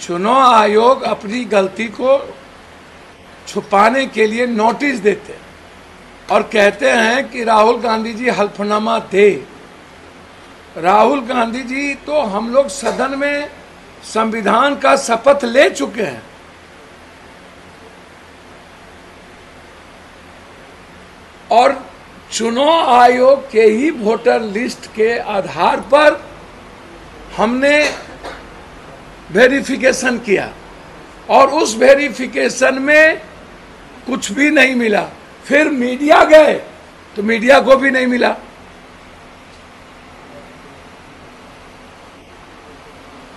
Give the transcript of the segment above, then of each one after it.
चुनाव आयोग अपनी गलती को छुपाने के लिए नोटिस देते हैं और कहते हैं कि राहुल गांधी जी हल्फनामा दे। राहुल गांधी जी तो हम लोग सदन में संविधान का शपथ ले चुके हैं और चुनाव आयोग के ही वोटर लिस्ट के आधार पर हमने वेरिफिकेशन किया और उस वेरिफिकेशन में कुछ भी नहीं मिला। फिर मीडिया गए तो मीडिया को भी नहीं मिला।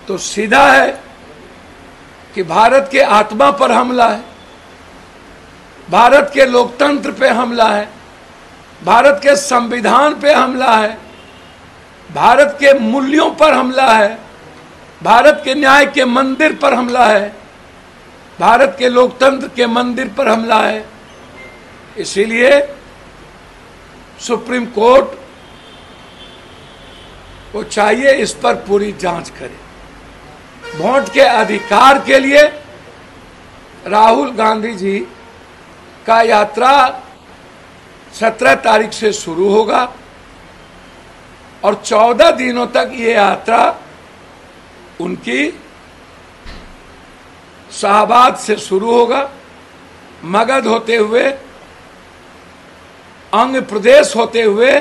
तो सीधा है कि भारत के आत्मा पर हमला है, भारत के लोकतंत्र पे हमला है, भारत के संविधान पे हमला है, भारत के मूल्यों पर हमला है, भारत के न्याय के मंदिर पर हमला है, भारत के लोकतंत्र के मंदिर पर हमला है। इसीलिए सुप्रीम कोर्ट को चाहिए इस पर पूरी जांच करे। वोट के अधिकार के लिए राहुल गांधी जी का यात्रा 17 तारीख से शुरू होगा और 14 दिनों तक ये यात्रा उनकी शाहबाद से शुरू होगा, मगध होते हुए, आंध्र प्रदेश होते हुए,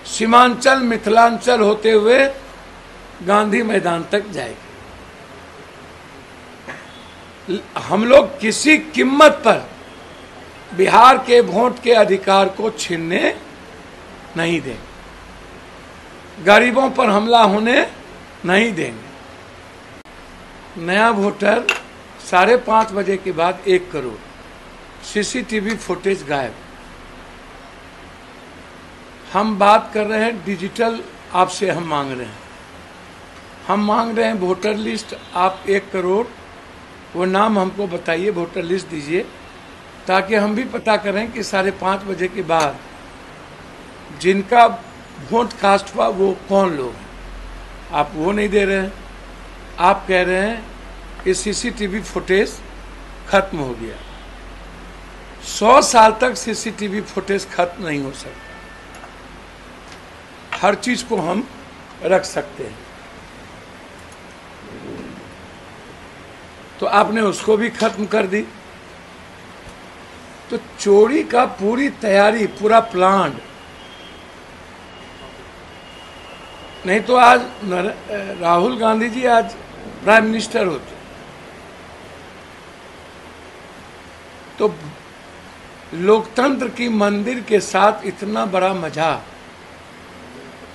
सीमांचल मिथिलांचल होते हुए गांधी मैदान तक जाएगी। हम लोग किसी कीमत पर बिहार के वोट के अधिकार को छीनने नहीं देंगे, गरीबों पर हमला होने नहीं देंगे। नया वोटर 5:30 बजे के बाद 1 करोड़, सीसीटीवी फुटेज गायब। हम बात कर रहे हैं डिजिटल, आपसे हम मांग रहे हैं, हम मांग रहे हैं वोटर लिस्ट। आप 1 करोड़ वो नाम हमको बताइए, वोटर लिस्ट दीजिए, ताकि हम भी पता करें कि 5:30 बजे के बाद जिनका वोट कास्ट हुआ वो कौन लोग हैं। आप वो नहीं दे रहे हैं, आप कह रहे हैं कि सीसीटीवी फुटेज खत्म हो गया। 100 साल तक सीसीटीवी फुटेज खत्म नहीं हो सकता, हर चीज को हम रख सकते हैं। तो आपने उसको भी खत्म कर दी। तो चोरी का पूरी तैयारी, पूरा प्लान, नहीं तो आज राहुल गांधी जी आज प्राइम मिनिस्टर होते। तो लोकतंत्र की मंदिर के साथ इतना बड़ा मजाक,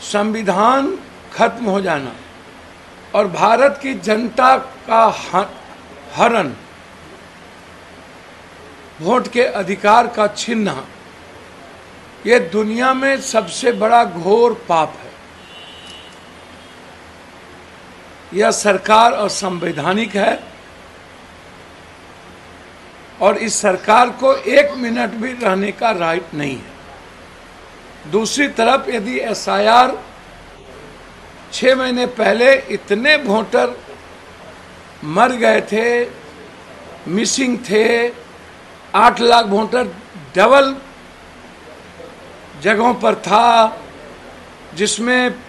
संविधान खत्म हो जाना और भारत की जनता का हरण, वोट के अधिकार का छीनना, ये दुनिया में सबसे बड़ा घोर पाप है। यह सरकार असंवैधानिक है और इस सरकार को 1 मिनट भी रहने का राइट नहीं है। दूसरी तरफ यदि SIR 6 महीने पहले इतने वोटर मर गए थे, मिसिंग थे, 8 लाख वोटर डबल जगहों पर था, जिसमें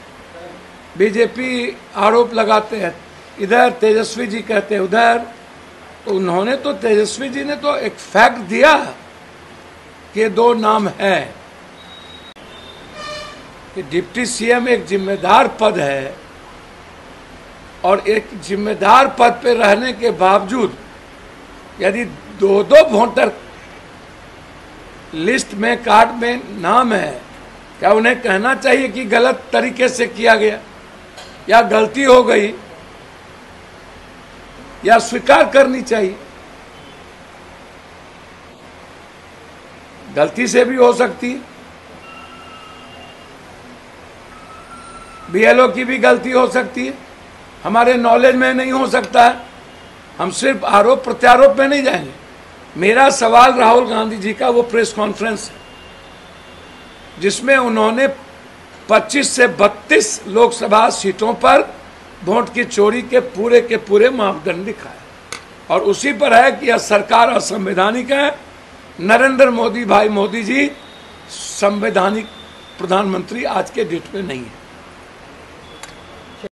बीजेपी आरोप लगाते हैं, इधर तेजस्वी जी कहते हैं उधर। तो उन्होंने तो, तेजस्वी जी ने तो एक फैक्ट दिया कि 2 नाम है कि डिप्टी CM एक जिम्मेदार पद है और एक जिम्मेदार पद पे रहने के बावजूद यदि 2 वोटर लिस्ट में, कार्ड में नाम है, क्या उन्हें कहना चाहिए कि गलत तरीके से किया गया या गलती हो गई, या स्वीकार करनी चाहिए? गलती से भी हो सकती है, BLO की भी गलती हो सकती है, हमारे नॉलेज में नहीं हो सकता है। हम सिर्फ आरोप प्रत्यारोप में नहीं जाएंगे। मेरा सवाल राहुल गांधी जी का वो प्रेस कॉन्फ्रेंस है जिसमें उन्होंने 25 से 32 लोकसभा सीटों पर वोट की चोरी के पूरे मापदंड दिखाए और उसी पर है कि यह सरकार असंवैधानिक है। नरेंद्र मोदी भाई मोदी जी संवैधानिक प्रधानमंत्री आज के डेट में नहीं है।